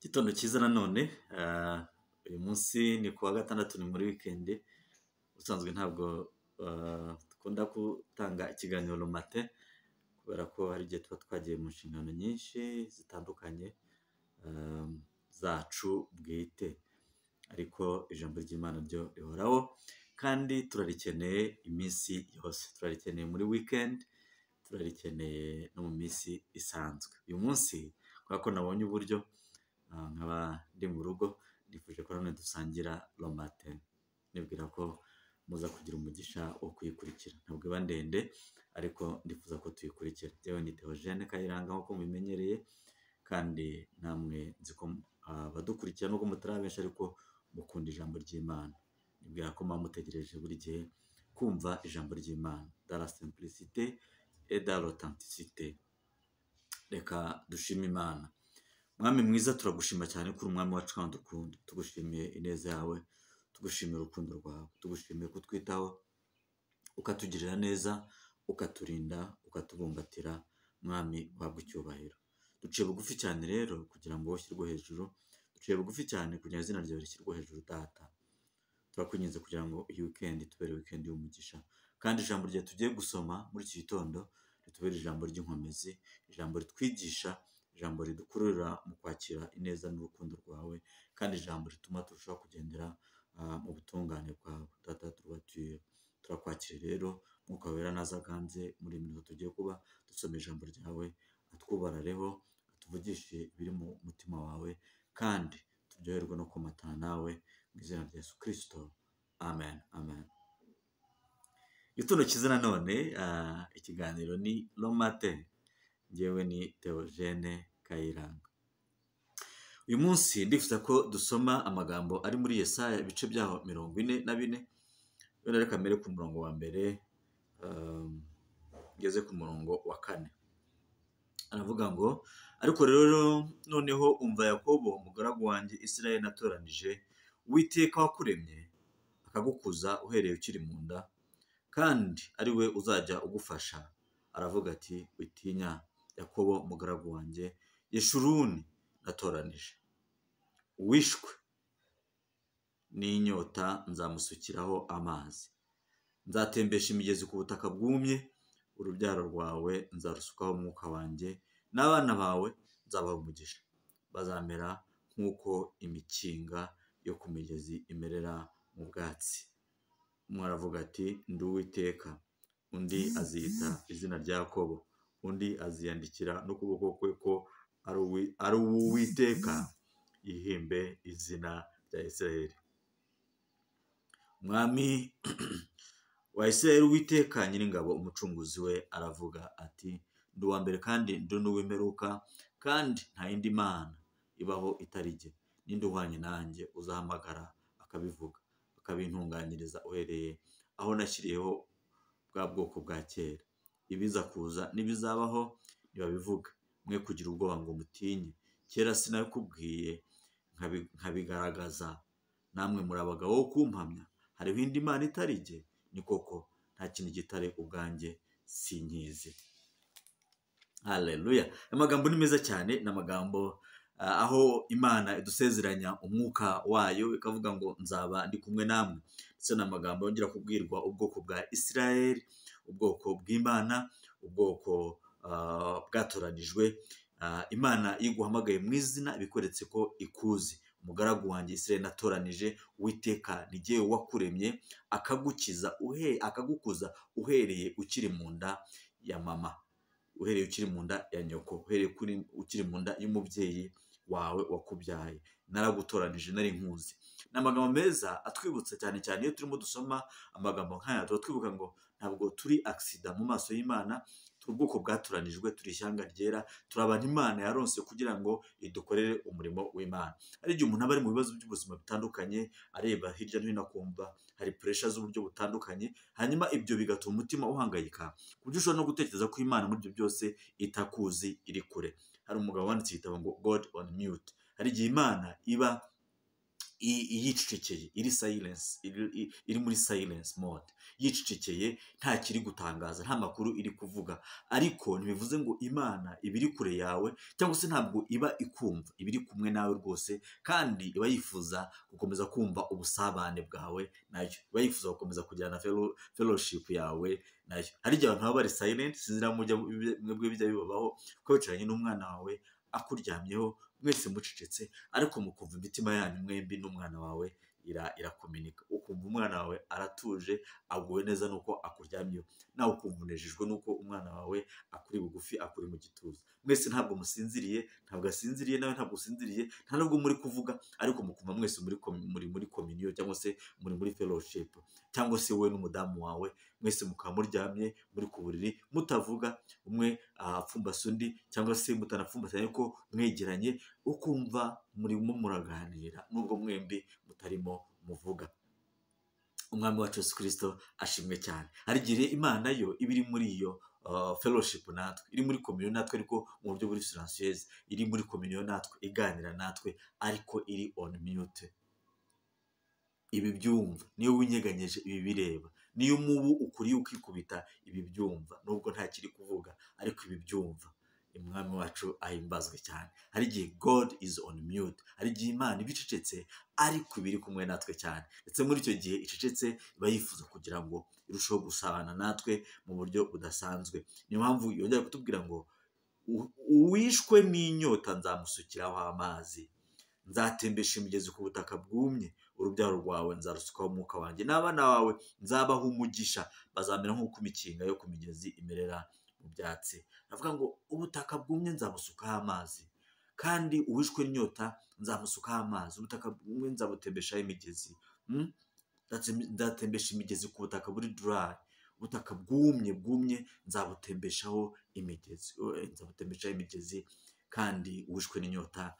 Gitondo cyiza nanone uyu munsi ni kuwa gatandatu, ni muri weekend. Ubusanzwe ntabwo dukunda gutanga ikiganiro mate kubera ko hari igihe tuba twagiye mu nshingano nyinshi zitandukanye zacu bwite, ariko ijambo ry'Imana ryo rihoraho kandi turarikeneye iminsi yose. Turarikeneye muri weekend, turarikeneye no mu minsi isanzwe. Uyu munsi kubera ko nabonye uburyo nkaba ndi mu rugo, nifuje ko none dusangira romate. Nibwira ko muza kugira umugisha wo kuyikurikira. Ntabwo iba ndende ariko ndifuza ko tuyikurikira. Yewe ni Theogene Kayiranga nk'uko mubimenyereye, kandi namwe nzi ko abadukurikira nubwo mutari benshi ariko mukunda ijambo ry'Imana. Nibwira ko muba mutegereje buri gihe kumva ijambo ry'Imana, dans la simplicité et dans l'authenticité. Reka dushime Imana. Mwami mwiza, turagushima cyane kuri umwami wacu kandi dukunda. Tugushimiye ineza yawe, tugushimiye urukundo rwawe, tugushimiye kutwitaho, ukatugirira neza, ukaturinda, ukatubumbatira. Mwami uhabwe icyubahiro. Duciye bugufi cyane rero kugira ngo ushyirwe hejuru, duciye bugufi cyane kugira ngo izina ryawe rishyirwe hejuru. Data, turakwinginze kugira ngo iyi weekend tubere weekend y'umugisha, kandi ijambo ryawe tugiye gusoma muri iki gitondo ritubere ijambo ry'inkomezi, ijambo ritwigisha, ijambo ridukururira mu kwakira ineza n'urukundo rwawe, kandi ijambo rituma turushaho kugendera mu butungane bwawe. Data, turakwakira rero, Mwuka wera naza aganze muri iyi minota tugiye kuba dusoma ijambo ryawe, atwubarareho, atuvugishe ibiri mu mutima wawe, kandi turyoherwe no kumatana nawe mu izina rya Yesu Kristo, amen amen. Gitondo cyiza nanone, ikiganiro ni romate. Njyewe ni Theogene Kayiranga. Uyu munsi ndifuza ko dusoma amagambo ari muri Yesaya, ibice byaho 44. Reka mbere ku murongo wa mbere ngeze ku murongo wa 4. Aravuga ngo, ariko rero noneho umva Yakobo umugaragu wanjye Israel natoranije, Uwiteka wakuremye akagukuza uhereye ukiri mu nda, kandi ari we uzajya ugufasha. Aravuga ati, witinya Yakobo umugaragu wanjye, Yeshuruni natoranije. Uwishwe n'inyota nzamusukiraho amazi, nzatembesha imigezi ku butaka bwumye. Urubyaro rwawe nzarusukaho umwuka wanjye, n'abana bawe nzabaha umugisha. Bazamera nk'uko imikinga yo ku migezi imerera mu bwatsi. Umwe aravuga ati, ndi Uwiteka. Undi azita izina rya Yakobo, undi aziyandikira n'ukuboko kwe ko ari Uwiteka, yihimbe izina rya Isiraheli. Umwami wa Isiraheli, Uwiteka Nyiringabo, umucunguzi we, aravuga ati, ndi uwa mbere kandi ndi n'uw'imperuka, kandi nta yindi mana ibaho itari jye. Ninde uhwanye nanjye uzahamagara akabivuga, akabintunganyiriza uhereye aho nashyiriyeho bwa bwoko bwa kera? Ibiza kuza n'ibizabaho ntibabivuga, mwe kugira ubwoba ngo mutinye. Kera sinabikubwiye nkabigaragaza, namwe muri abagabo bo kumpamya. Hariho indi mana itari jye? Ni koko nta kintu gitare ubwanjye sinkizi. Haleluya. Amagambo ni meza cyane, ni amagambo aho Imana idusezeranya umwuka wayo, ikavuga ngo nzaba ndi kumwe namwe. Ndetse ni amagambo yongera kubwirwa ubwoko bwa Isiraheli, ubwoko bw'Imana, ubwoko bwatoranijwe. Imana iguhamagaye mu izina bikweretse ko ikuzi. Umugaragu wanjye Isiraheli natoranije, Uwiteka ni jye wakuremye, akagukuza uhereye ukiri mu nda ya mama, uhereye ukiri mu nda ya nyoko, uhereye ukiri mu nda y'umubyeyi wawe wakubyaye. Naragutoranije, nari nkuzi. Ni amagambo meza atwibutsa cyane cyane iyo turimo dusoma amagambo nk'aya, tuba twibuka ngo ntabwo turi accident mu maso y'Imana. Turi ubwoko bwatoranijwe, turi ishyanga ryera, turi abantu Imana yaronse kugira ngo idukorere umurimo w'Imana. Hari igihe umuntu aba ari mu bibazo by'ubuzima bitandukanye, areba hirya no hino akumva hari pressure z'uburyo butandukanye, hanyuma ibyo bigatuma umutima uhangayika, ku buryo ushobora no gutekereza ko Imana muri ibyo byose itakuzi, iri kure. Hari umugabo wanditse igitabo ngo God on Mute. Hari igihe Imana iba yicecekeye, iri muri silence mode, yicecekeye, nta kiri gutangaza, nta makuru iri kuvuga. Ariko ntibivuze ngo Imana iba iri kure yawe, cyangwa se ntabwo iba ikumva, iba iri kumwe nawe rwose, kandi iba yifuza gukomeza kumva ubusabane bwawe nayo, iba yifuza gukomeza kugirana fellowship yawe nayo. Hari igihe abantu baba bari silent, sinzira mwebwe bijya bibabaho ko wicaranye n'umwana wawe akuryamyeho, mwese mucecetse, ariko mukumva imitima yanyu mwembi n'umwana wawe irakominika, ukumva umwana wawe aratuje, aguwe neza nuko akuryamyeho, nawe ukumva unejejwe nuko umwana wawe akuri bugufi, akuri mu gituza. Mwese ntabwo musinziriye, ntabwo asinziriye, nawe ntabwo usinziriye, nta nubwo muri kuvuga, ariko mukumva mwese muri communion, cyangwa se muri fellowship, cyangwa se wowe n'umudamu wawe mwese mukaba muryamye muri ku buriri mutavuga, umwe apfumbase undi, cyangwa se mutanapfumbatanye ko mwegeranye, ukumva murimo muraganira nubwo mwembi mutarimo muvuga. Umwami wacu Yesu Kristo ashimwe cyane. Hari igihe Imana yo iba iri muri iyo fellowship natwe, iri muri communion natwe, ariko mu buryo buri silencieuse, iri muri communion natwe, iganira natwe, ariko iri on mute. Ibi byumva, niyo winyeganyeje ibi bireba, niyo umubu ukuriye ukikubita ibi byumva, nubwo nta kiri kuvuga, ariko ibi byumva. Umwami wacu ahimbazwe cyane. Hari igihe God is on mute, hari igihe Imana ibicecetse, ariko ibiri kumwe natwe cyane, ndetse muri icyo gihe icecetse iba yifuza kugira ngo irusheho gusabana natwe mu buryo budasanzwe. Niyo mpamvu yongera kutubwira ngo uwishwe n'inyota nzamusukiraho amazi, nzatembesha imigezi ku butaka bwumye, urubyaro rwawe nzarusukaho umwuka wanjye, n'abana bawe nzabaha umugisha, bazamera nk'uko imikinga yo ku migezi imerera mu byatsi. Avuga ngo ubutaka bwumye nzabusukaho amazi, kandi uwishwe n'inyota nzamusukaho amazi, ubutaka bwumye nzabutembeshaho imigezi. Nzatembesha imigezi ku butaka buri dry, ubutaka bwumye nzabutembeshaho imigezi, kandi uwishwe n'inyota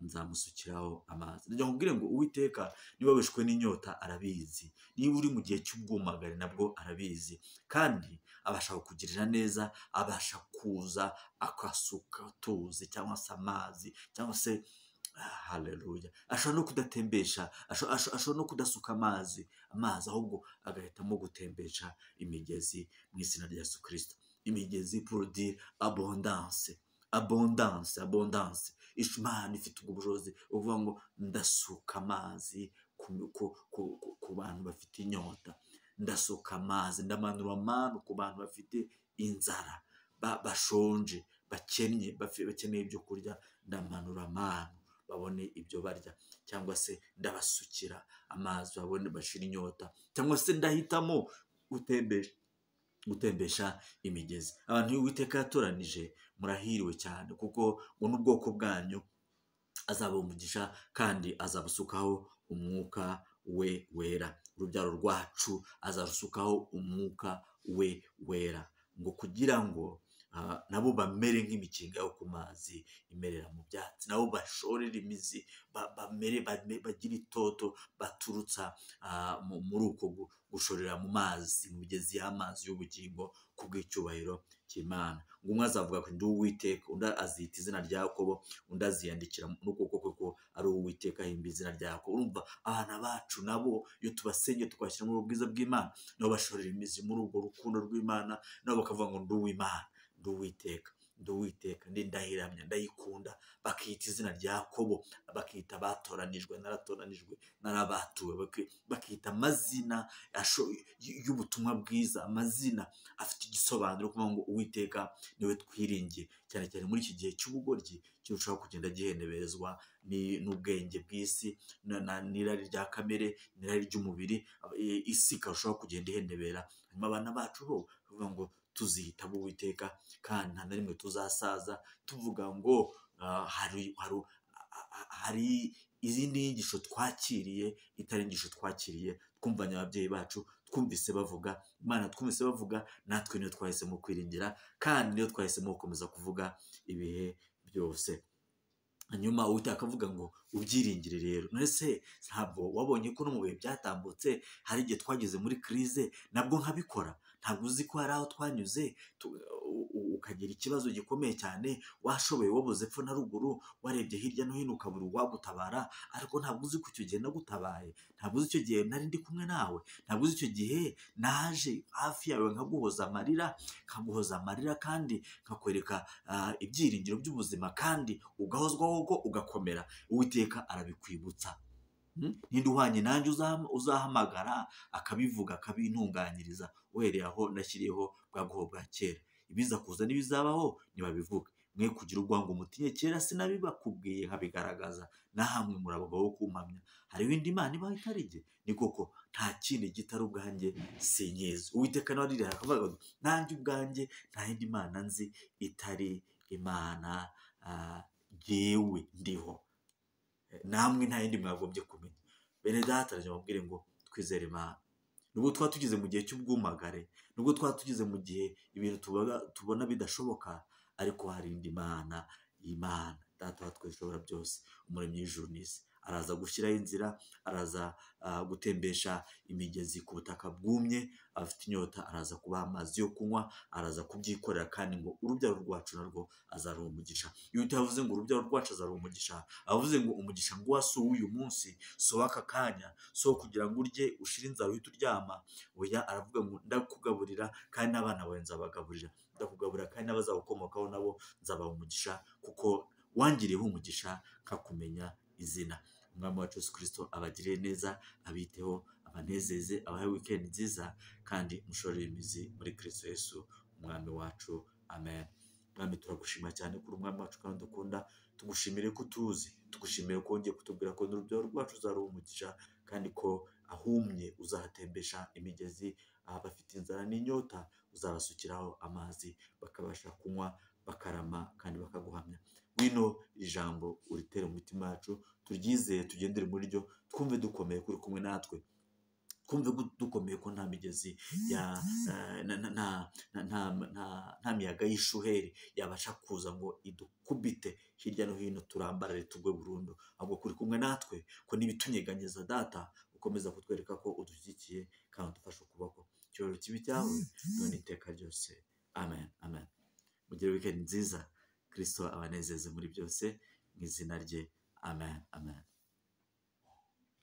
nzamusukiraho amazi. Ndagira nkubwire ngo Uwiteka niba wishwe n'inyota arabizi, niba uri mu gihe cy'ubwumagare nabwo arabizi, kandi abasha kukugirira neza, abasha kuza akasuka tuzi, cyangwa se amazi, cyangwa se haleluya, ashobora no kudatembesha, ashobora no kudasuka amazi, ahubwo agahitamo gutembesha imigezi mu izina rya Yesu Kristo. Imigezi pour dire abondance. Imana ifite ubwo bushobozi uvuga ngo ndasuka amazi ku bantu bafite inyota, ndasuka amazi, ndamanura amanu ku bantu bafite inzara, bashonje, bakennye, bakeneye ibyo kurya, ndamanura amanu babone ibyo barya, cyangwa se ndabasukira amazi babone bashira inyota, cyangwa se ndahitamo gutembesha imigezi. Abantu Uwiteka yatoranije murahiriwe cyane, kuko ngo n'ubwoko bwanyu azaba umugisha, kandi azabusukaho umwuka we wera, urubyaro rwacu azarusukaho umwuka we wera, ngo kugira ngo nabo bamere nk'imikinga yo ku mazi imerera mu byatsi, nabo bashorera imizi, bagira itoto baturutsa muri uko gushorera mu mazi, mu migezi y'amazi y'ubugingo, ku bw'icyubahiro cy'Imana. Ngo umwe azavuga ko ndi Uwiteka, undi azita izina rya Yakobo, undi aziyandikira n'ukuboko kwe ko ari Uwiteka, ahimba izina rya Yakobo. Urumva abana bacu nabo iyo tubasenge tukabashyira mu bwiza bw'Imana, nabo bashorera imizi muri urwo rukundo rw'Imana, nabo bakavuga ngo ndi Uwimana, ndi Uwiteka, ndi ndahiramya, ndayikunda, bakita izina rya Yakobo, bakita abatoranijwe, naratoranijwe, narabatuwe, bakita amazina y'ubutumwa bwiza, amazina afite igisobanuro, kuvuga ngo Uwiteka niwe twiringiye, cyane cyane muri iki gihe cy'ubugoryi kirushaho kugenda gihenebezwa n'ubwenge bw'isi, n'irari rya kamere, n'irari ry'umubiri, isi ikarushaho kugenda ihenebera. Hanyuma abana bacu bo bavuga ngo tuzihitamo Uwiteka, kandi nta na rimwe tuzasaza tuvuga ngo hari izindi nyigisho twakiriye, itari inyigisho twakiriye twumvanye ababyeyi bacu, twumvise bavuga Imana, twumvise bavuga, natwe niyo twahisemo kwiringira, kandi niyo twahisemo gukomeza kuvuga ibihe byose. Hanyuma Uwiteka akavuga ngo ubyiringire rero. Nese ntabwo wabonye ko no mu bihe byatambutse hari igihe twageze muri krize nabwo nkabikora, ntabwo uzi ko hari aho twanyuze ukagira ikibazo gikomeye cyane, washoboye wabuze epfo na ruguru, warebye hirya no hino ukabura uwagutabara, ariko ntabwo uzi ko icyo gihe nagutabaye, ntabwo uzi icyo gihe nari ndi kumwe nawe, ntabwo uzi icyo gihe naje hafi yawe nkaguhoza amarira kandi nkakwereka ibyiringiro by'ubuzima kandi ugahozwaho ubwo ugakomera. Uwiteka arabikwibutsa. Ninde uhwanye nanjye uzahamagara akabivuga akabintunganyiriza uhereye aho nashyiriyeho bwa bwoko bwa kera. Ibiza kuza n'ibizabaho nibabivuge, mwe kugira ubwangu umutinye, kera sinabibakubwiye nkabigaragaza, nahamwe muri abagabo bo kumpamya. Hariho indi mana ibaho itari jye? Ni koko nta kindi gitari ubwanjye sinkizi. Uwiteka nawe arirahira akavuga ngo nanjye ubwanjye nta yindi mana nzi itari Imana jyewe ndiho, namwe nta yindi mwagombye kumenya. Bene data rajya mubwire ngo twizere Imana. Nubwo twaba tugeze mu gihe cy'ubwumagare, nubwo twaba tugeze mu gihe ibintu tubona bidashoboka, ariko hari indi Mana, Imana Data wa twese ushobora byose, umuremyi w'ijuru n'isi. Araza gushyiraho inzira, araza gutembesha imigezi ku butaka bwumye. Abafite inyota araza kubaha amazi yo kunywa, araza kubyikorera, kandi ngo urubyaro rwacu narwo azaruha umugisha. Iyo utavuze ngo urubyaro rwacu azaruha umugisha, avuze ngo umugisha ngo si uw'uyu munsi, si uw'aka kanya, si uwo kugira ngo urye ushire inzara uhite uryama. Oya, aravuga ngo ndakugaburira kandi n'abana bawe nzabagaburira, ndakugaburira kandi n'abazagukomokaho nabo nzabaha umugisha, kuko wangiriyeho umugisha nkakumenya izina. Umwami wacu Yesu Kristo abagirire neza, abiteho, abanezeze, abahe weekend nziza, kandi mushorere imizi muri Kristo Yesu umwami wacu. Amen. Mwami, turagushima cyane kuri umwami wacu kandi dukunda, tugushimire ko tuzi, tugushimire ko wongeye kutubwira ko n'urubyaro rwacu uzaruha umugisha, kandi ko ahumye uzahatembesha imigezi, abafite inzara n'inyota uzabasukiraho amazi bakabasha kunywa, bakarama kandi bakaguhamya. Wino ijambo uritere mu mitima yacu, turyizeye, tugendere muri ryo, twumve dukomeye kuri kumwe natwe, twumve dukomeye ko nta migezi nta miyaga y'ishuheri yabasha kuza ngo idukubite hirya no hino turambarare tugwe burundu, ahubwo kuri kumwe natwe, ko n'ibitunyeganyeza Data ukomeza kutwereka ko udushyigikiye kandi udufashe ukuboko. Icyubahiro kibi cyawe none iteka ryose. Amen. Amen. Mugire weekend nziza, Kristo abanezeze muri byose, mu izina rye. Amen. Amen.